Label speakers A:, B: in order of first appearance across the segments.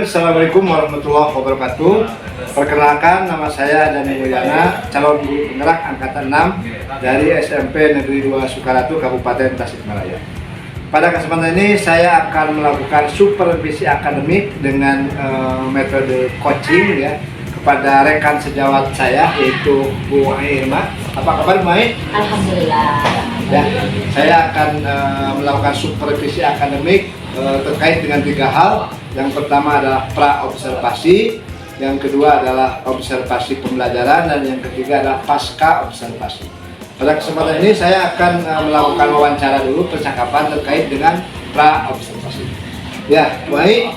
A: Assalamualaikum warahmatullahi wabarakatuh. Perkenalkan, nama saya Dani Mulyana, calon guru penggerak angkatan 6 dari SMP Negeri 2 Sukaratu, Kabupaten Tasikmalaya. Pada kesempatan ini saya akan melakukan supervisi akademik dengan metode coaching ya kepada rekan sejawat saya, yaitu Bu Irma. Apa kabar Bu Mai?
B: Alhamdulillah.
A: Ya, saya akan melakukan supervisi akademik terkait dengan 3 hal. Yang pertama adalah pra-observasi, yang kedua adalah observasi pembelajaran, dan yang ketiga adalah pasca observasi. Pada kesempatan ini saya akan melakukan wawancara dulu percakapan terkait dengan pra-observasi. Ya, baik.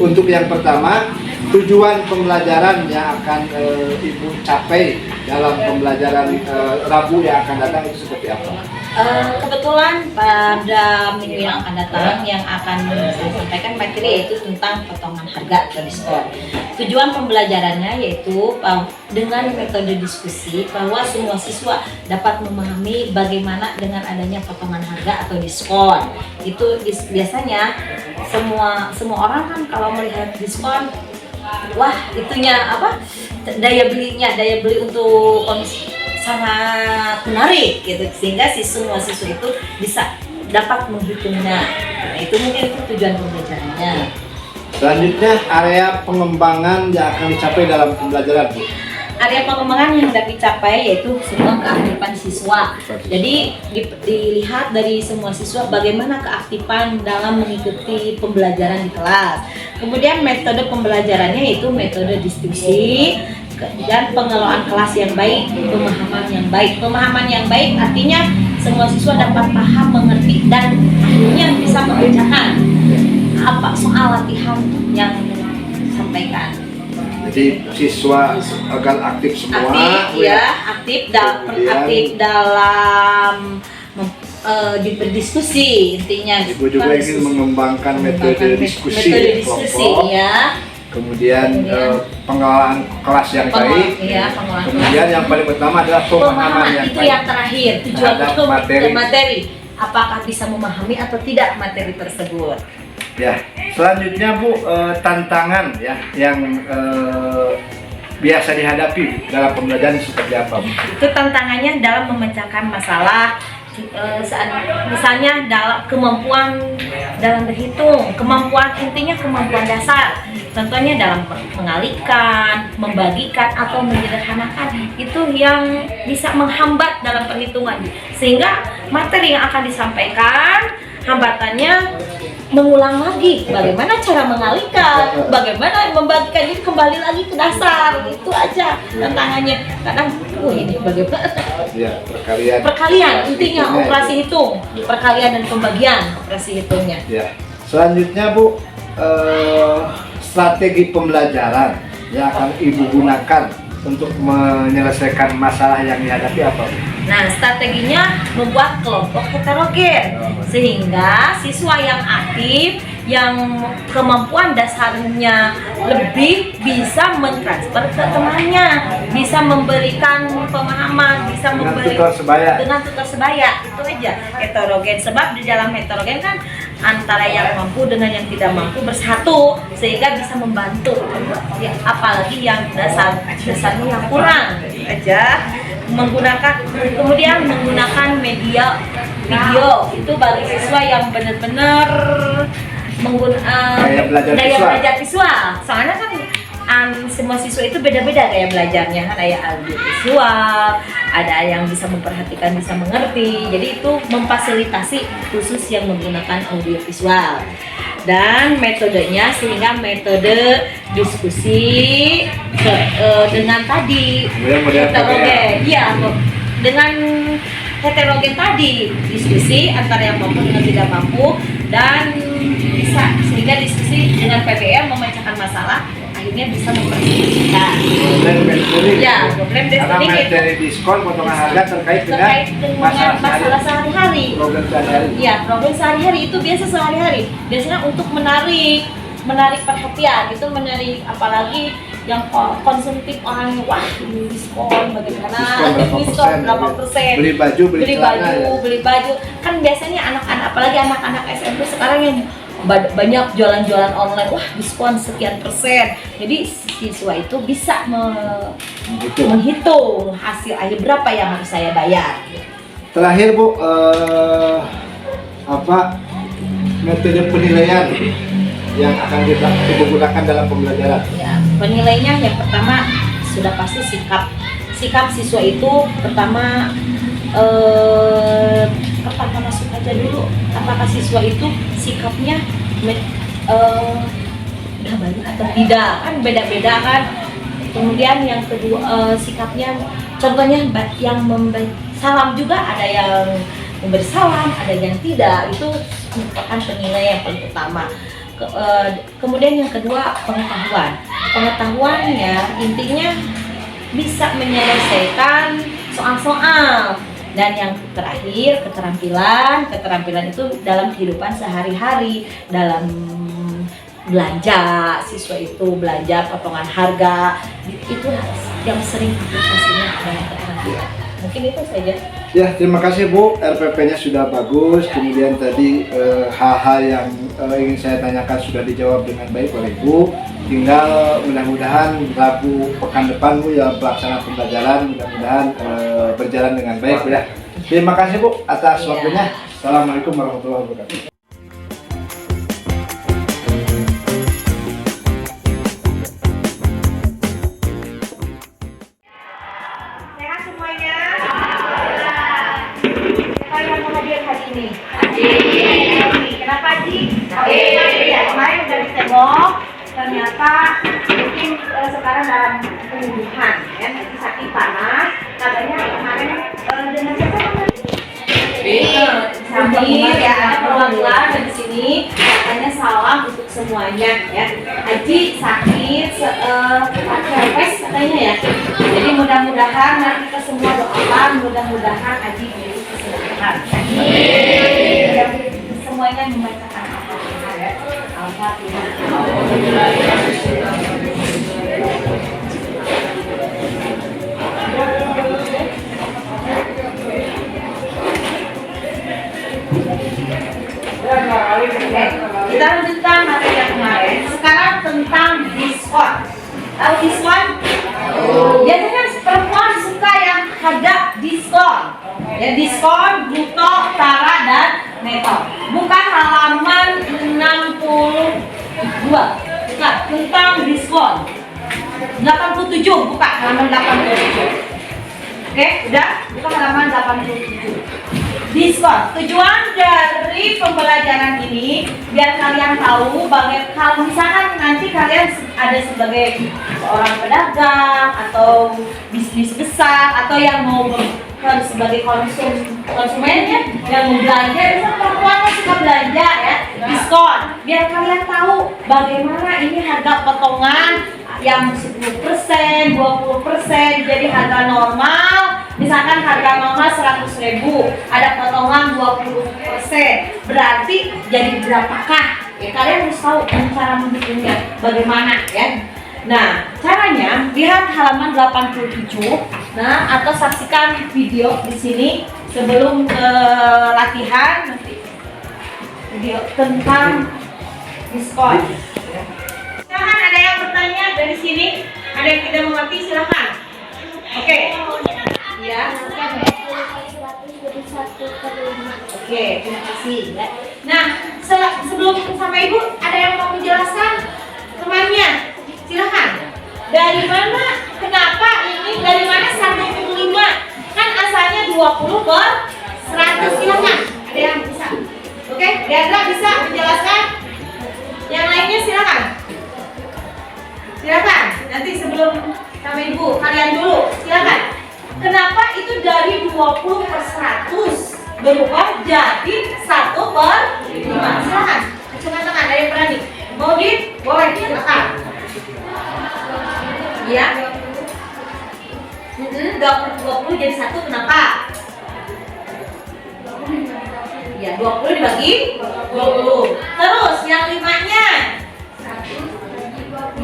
A: Untuk yang pertama, tujuan pembelajaran yang akan Ibu capai dalam pembelajaran Rabu yang akan datang itu seperti apa?
B: Kebetulan pada minggu yang akan datang yang akan saya sampaikan materi yaitu tentang potongan harga atau diskon. Tujuan pembelajarannya yaitu dengan metode diskusi bahwa semua siswa dapat memahami bagaimana dengan adanya potongan harga atau diskon. Itu biasanya semua orang kan kalau melihat diskon, wah itunya apa, daya beli untuk sangat menarik gitu, sehingga semua siswa itu bisa dapat menghitungnya. Nah, itu mungkin itu tujuan pembelajarannya.
A: Selanjutnya, area pengembangan yang akan dicapai dalam pembelajaran, Bu.
B: Area pengembangan yang dapat dicapai yaitu semua keaktifan siswa. Jadi dilihat dari semua siswa bagaimana keaktifan dalam mengikuti pembelajaran di kelas. Kemudian metode pembelajarannya yaitu metode diskusi dan pengelolaan kelas yang baik, pemahaman yang baik. Pemahaman yang baik artinya semua siswa dapat paham, mengerti, dan akhirnya bisa mengerjakan apa soal latihan yang disampaikan.
A: Jadi siswa akan aktif semua.
B: Aktif dalam berdiskusi intinya.
A: Ibu juga ingin mengembangkan metode diskusi kelompok.
B: Ya.
A: Kemudian pengelolaan kelas yang baik. Kemudian yang paling utama adalah pemahaman yang
B: itu
A: baik.
B: yang terakhir, tujuan
A: Terhadap
B: materi. Apakah bisa memahami atau tidak materi tersebut?
A: Ya, selanjutnya Bu, tantangan ya yang biasa dihadapi dalam pembelajaran seperti apa, Bu?
B: Itu tantangannya dalam memecahkan masalah. Misalnya dalam kemampuan dalam berhitung, intinya kemampuan dasar. Contohnya dalam mengalihkan, membagikan, atau menyederhanakan, itu yang bisa menghambat dalam perhitungan. Sehingga materi yang akan disampaikan hambatannya mengulang lagi bagaimana cara mengalihkan, bagaimana membagikan, itu kembali lagi ke dasar. Itu aja tantangannya. Kadang ini bagaimana
A: Ya,
B: perkalian intinya operasi hitung, perkalian dan pembagian operasi hitungnya.
A: Ya. Selanjutnya Bu, strategi pembelajaran yang akan Ibu gunakan untuk menyelesaikan masalah yang dihadapi apa?
B: Nah, strateginya membuat kelompok heterogen sehingga siswa yang aktif, yang kemampuan dasarnya lebih, bisa mentransfer ke temannya, bisa memberikan pemahaman, bisa memberikan dengan tutor sebaya. Itu aja heterogen, sebab di dalam heterogen kan antara yang mampu dengan yang tidak mampu bersatu sehingga bisa membantu ya, apalagi yang dasarnya yang kurang. Itu aja. Kemudian menggunakan media video itu bagi siswa yang benar-benar daya belajar visual. Soalnya kan semua siswa itu beda-beda gaya belajarnya, kan ada audio visual, ada yang bisa memperhatikan, bisa mengerti. Jadi itu memfasilitasi khusus yang menggunakan audio visual. Dan metodenya sehingga metode diskusi dengan tadi heterogen, ya, dengan heterogen tadi, diskusi antara yang mampu dengan tidak mampu, dan bisa sehingga diskusi dengan PBL memecahkan masalah, akhirnya bisa mempersiapkan.
A: Dan mentoring
B: Ya, problem
A: Karena
B: destiny itu
A: materi diskon potongan harga terkait dengan
B: masalah sehari-hari.
A: problem sehari-hari.
B: Ya, problem sehari-hari itu biasa sehari-hari. Biasanya untuk menarik perhatian, itu menarik apalagi yang konsumtif orang yang wah ini diskon bagaimana,
A: Diskon berapa persen,
B: beli baju,
A: ya.
B: beli baju. Kan biasanya anak-anak, apalagi anak-anak SMP sekarang yang banyak jualan-jualan online, wah diskon sekian persen. Jadi siswa itu bisa menghitung hasil akhir berapa yang harus saya bayar.
A: Terakhir Bu, metode penilaian yang akan kita gunakan dalam pembelajaran?
B: Ya, penilainya yang pertama sudah pasti sikap siswa itu pertama pertama masuk aja dulu, apakah siswa itu sikapnya udah baik atau tidak, kan beda-beda kan. Kemudian yang kedua sikapnya, contohnya yang memberi salam juga ada yang memberi salam, ada yang tidak, itu merupakan penilaian yang paling utama. Kemudian yang kedua pengetahuannya intinya bisa menyelesaikan soal-soal. Dan yang terakhir keterampilan itu dalam kehidupan sehari-hari, dalam belanja, siswa itu belanja potongan harga itu yang sering aplikasinya dengan keterampilan. Mungkin itu saja.
A: Ya, terima kasih Bu, RPP-nya sudah bagus. Kemudian tadi hal-hal yang ingin saya tanyakan sudah dijawab dengan baik oleh Bu. Tinggal mudah-mudahan Rabu pekan depan Bu ya pelaksanaan pembelajaran mudah-mudahan berjalan dengan baik Bu ya. Terima kasih Bu atas waktunya. Assalamualaikum warahmatullahi wabarakatuh.
B: Sehat semuanya. Siapa yang mau hadir hari ini? Kenapa Ji? Ya, kemarin udah ditengok. Ternyata mungkin sekarang dalam penyembuhan ya, nanti sakit panas. Katanya kemarin dengan siapa kemarin? Sambil ya ada perwakilan dari sini. Katanya salam untuk semuanya ya. Haji sakit herpes katanya ya. Jadi mudah-mudahan nanti kita semua doakan, mudah-mudahan Haji diberi kesehatan. Semuanya membacakan Al-Fatihah ya. Al-Fatihah. Kita lanjutkan materi yang kemarin. Sekarang tentang diskon. Tahu diskon? Biasanya perempuan suka yang harga diskon. Ya, diskon bruto, tara, dan neto. Bukan halaman 62. Bukan, tentang diskon. 87, bukan halaman 87. Oke, udah? Bukan halaman 87. Diskon. Tujuan dari pembelajaran ini biar kalian tahu bagaimana kalau misalkan nanti kalian ada sebagai seorang pedagang atau bisnis besar atau yang mau sebagai konsumen ya, yang mau belanja, misalnya perempuan suka belanja ya, diskon. Biar kalian tahu bagaimana ini harga potongan yang 10%, 20%, jadi harga normal. Misalkan harga normal 100.000, ada potongan 20%, berarti jadi berapakah? Ya, kalian harus tahu cara menghitungnya bagaimana ya. Nah, caranya lihat halaman 87, nah atau saksikan video di sini sebelum latihan nanti video tentang diskon. Silahkan ada yang bertanya dari sini, ada yang tidak mengerti silahkan. Oke. Ya, oke, terima kasih. Nah, sebelum sama Ibu, ada yang mau menjelaskan temannya? Silahkan. Dari mana? Kenapa ini? Dari mana 1,5? Kan asalnya 20 per 100. Silahkan. Ada yang bisa? Oke, Diandra bisa menjelaskan? Yang lainnya silahkan. Silakan. Nanti sebelum sama Ibu, kalian dulu. Silakan. Kenapa itu dari 20 per 100 berubah jadi 1 per 5? Silahkan. Tengah-tengah dari berani. Mau boleh silakan. Ya. 20 jadi 1 kenapa? Ya 20 dibagi 20. Terus yang 5-nya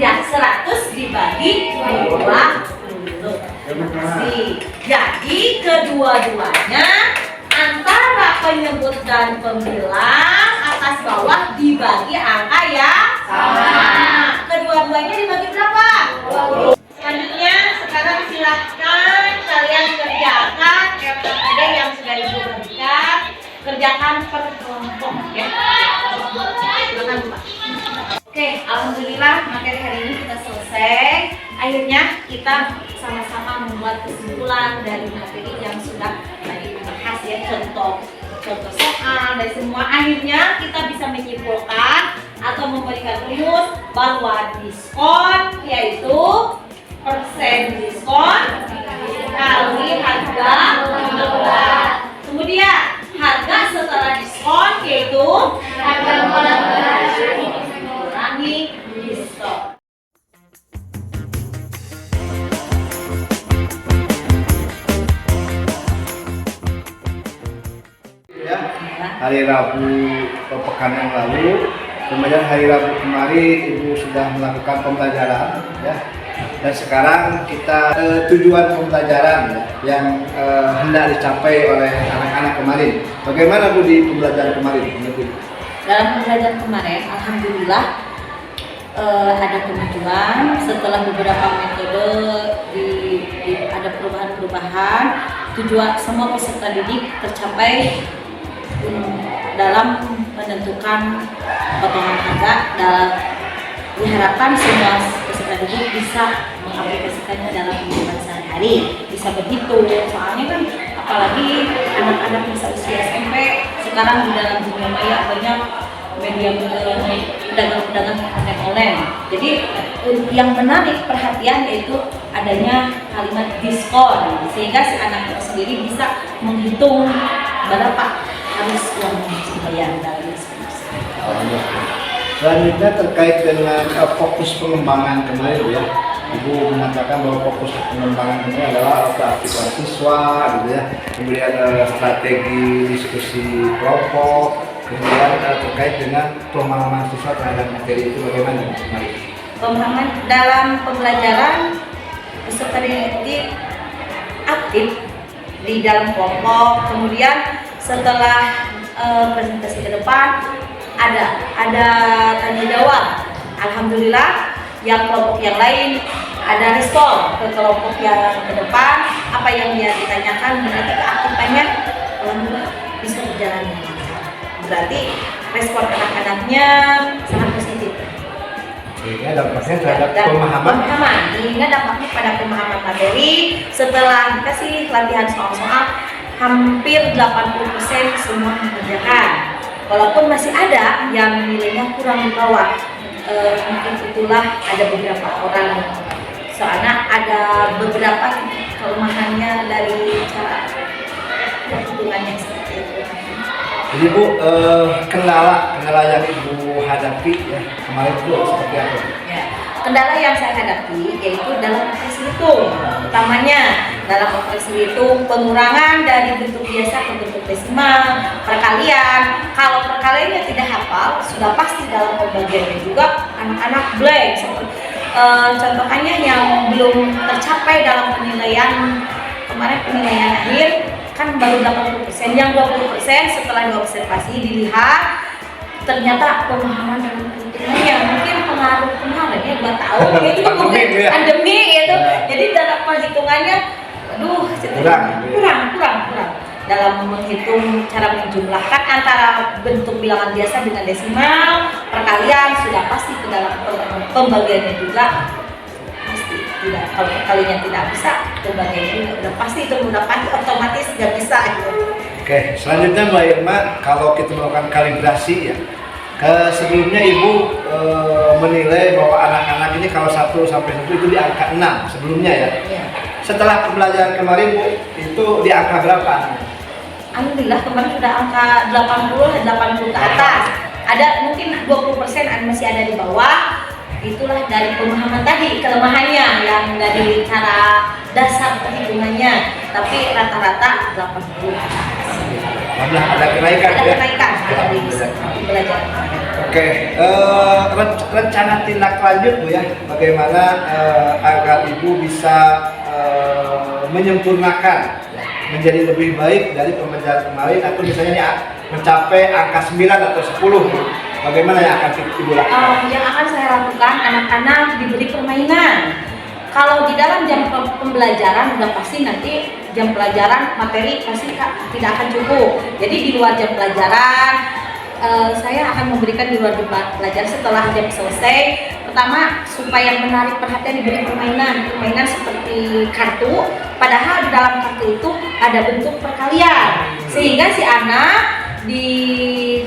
B: ya 100 dibagi 20. Jadi kedua-duanya antara penyebut dan pembilang atas bawah dibagi angka yang sama. Kedua-duanya dibagi berapa? 20. Selanjutnya sekarang silakan kalian kerjakan LKPD yang sudah ibu berikan, kerjakan per kelompok ya. Silakan Pak. Oke, alhamdulillah materi hari ini kita selesai. Akhirnya kita sama-sama membuat kesimpulan dari materi yang sudah tadi dibahas ya, contoh soal dan semua. Akhirnya kita bisa menyimpulkan atau memberikan rumus bahwa diskon yaitu persen diskon kali harga bulan. Kemudian harga setelah diskon yaitu harga bulan kurangi diskon.
A: Ya, hari Rabu pekan yang lalu, kemudian hari Rabu kemarin Ibu sudah melakukan pembelajaran ya. Dan sekarang kita tujuan pembelajaran ya, yang hendak dicapai oleh anak-anak kemarin. Bagaimana Bu di pembelajaran kemarin?
B: Dalam pembelajaran kemarin, alhamdulillah ada kemajuan setelah beberapa metode ada perubahan-perubahan. Tujuan semua peserta didik tercapai dalam menentukan potongan harga. Dan diharapkan semua peserta didik bisa mengaplikasikannya dalam kehidupan sehari-hari, bisa berhitung. Soalnya kan apalagi anak-anak bisa usia SMP sekarang di dalam dunia maya banyak media pedagang-pedagang online. Jadi yang menarik perhatian yaitu adanya kalimat diskon, sehingga si anak itu sendiri bisa menghitung berapa harus uang yang dibayar dalam diskon.
A: Selanjutnya terkait dengan fokus pengembangan kemarin ya, Ibu mengatakan bahwa fokus pengembangan kemarin adalah aktivitas siswa, gitu ya. Kemudian strategi diskusi kelompok, kemudian terkait dengan pemahaman siswa terhadap materi itu bagaimana kemarin?
B: Pemahaman dalam pembelajaran peserta didik aktif di dalam kelompok. Kemudian setelah presentasi ke depan ada tanya jawab. Alhamdulillah yang kelompok yang lain ada respon ke kelompok yang ke depan, apa yang dia ditanyakan berarti keaktifannya alhamdulillah bisa berjalan dengan lancar. Berarti respon anak-anaknya sangat positif.
A: Sehingga dampaknya terhadap pemahaman.
B: Sehingga dampaknya pada pemahaman materi. Setelah dikasih latihan soal-soal, hampir 80% semua mengerjakan. Walaupun masih ada yang nilainya kurang di bawah, mungkin itulah ada beberapa orang, soalnya ada beberapa kelemahannya dari cara perhitungannya seperti itu.
A: Jadi Bu, kendala yang Ibu hadapi ya kemarin itu seperti apa?
B: Ya, kendala yang saya hadapi yaitu dalam operasi hitung, utamanya dalam operasi hitung pengurangan dari bentuk biasa ke bentuk desimal, perkalian. Kalau perkaliannya tidak hafal, sudah pasti dalam pembagiannya juga anak-anak blank. Contohnya yang belum tercapai dalam penilaian kemarin, penilaian akhir kan baru 80%, yang 20% setelah diobservasi dilihat ternyata pemahaman dalam perhitungannya mungkin pengaruh kemarin ya 2 tahun itu mungkin pandemi itu, jadi dalam perhitungannya kurang dalam menghitung cara menjumlahkan antara bentuk bilangan biasa dengan desimal, perkalian sudah pasti ke dalam pembagiannya juga pasti tidak. Kalau perkaliannya tidak bisa, pembagiannya udah pasti itu otomatis nggak bisa gitu.
A: Oke, selanjutnya Mbak Irma, kalau kita melakukan kalibrasi ya, sebelumnya Ibu menilai bahwa anak-anak ini kalau 1 sampai 1 itu di angka 6 sebelumnya ya. Setelah pembelajaran kemarin Bu, itu di angka berapa?
B: Alhamdulillah kemarin sudah angka 80 ke atas. Ada mungkin 20% masih ada di bawah. itulah dari pemahaman tadi kelemahannya yang dari cara dasar perhitungannya, tapi rata-rata 80.
A: Ada kenaikan
B: Ada
A: ya?
B: kenaikan dari belajar.
A: Oke, rencana tindak lanjut Bu ya, bagaimana agar Ibu bisa menyempurnakan ya, menjadi lebih baik dari pembelajaran kemarin, atau misalnya ya, mencapai angka 9 atau 10 Bu. Bagaimana yang akan Ibu lakukan?
B: Yang akan saya lakukan, anak-anak diberi permainan. Kalau di dalam jam pembelajaran udah pasti nanti jam pelajaran materi pasti tidak akan cukup. Jadi di luar jam pelajaran saya akan memberikan di luar jam pelajaran setelah jam selesai. Pertama, supaya menarik perhatian diberi permainan seperti kartu. Padahal di dalam kartu itu ada bentuk perkalian, sehingga si anak di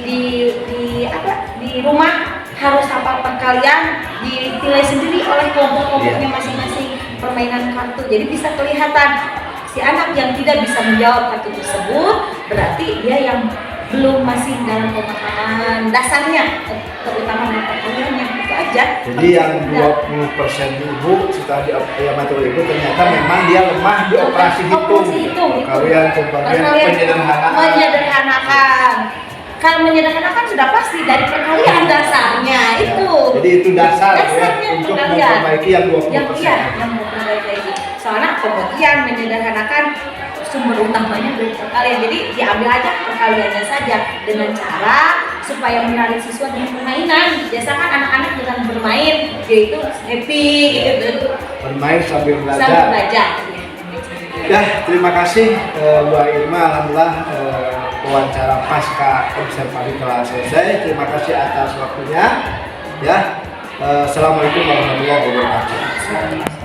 B: rumah harus hafal perkalian, dinilai sendiri oleh kelompok-kelompoknya masing-masing permainan kartu. Jadi bisa kelihatan si anak yang tidak bisa menjawab kartu tersebut berarti dia yang belum masih dalam pemahaman dasarnya, terutama dalam perkaliannya. Itu aja.
A: Jadi yang 20% Ibu setelah diamati oleh Ibu ternyata memang dia lemah di operasi hitung. Kalian
B: menyederhanakan. Kalau menyederhanakan sudah pasti dari perkalian dasarnya itu.
A: Jadi itu dasarnya untuk
B: perkalian.
A: memperbaiki yang 20%.
B: Yang memperbaiki. Soalnya pembagian menyederhanakan sumber utamanya dari perkalian. Jadi diambil aja perkaliannya saja dengan cara supaya menarik siswa dengan permainan. Biasakan anak-anak dengan bermain yaitu happy gitu.
A: Bermain sambil belajar.
B: Sambil belajar.
A: Ya, terima kasih Bu Irma. Alhamdulillah wawancara pasca observasi telah selesai. Terima kasih atas waktunya. Ya, assalamualaikum warahmatullahi wabarakatuh.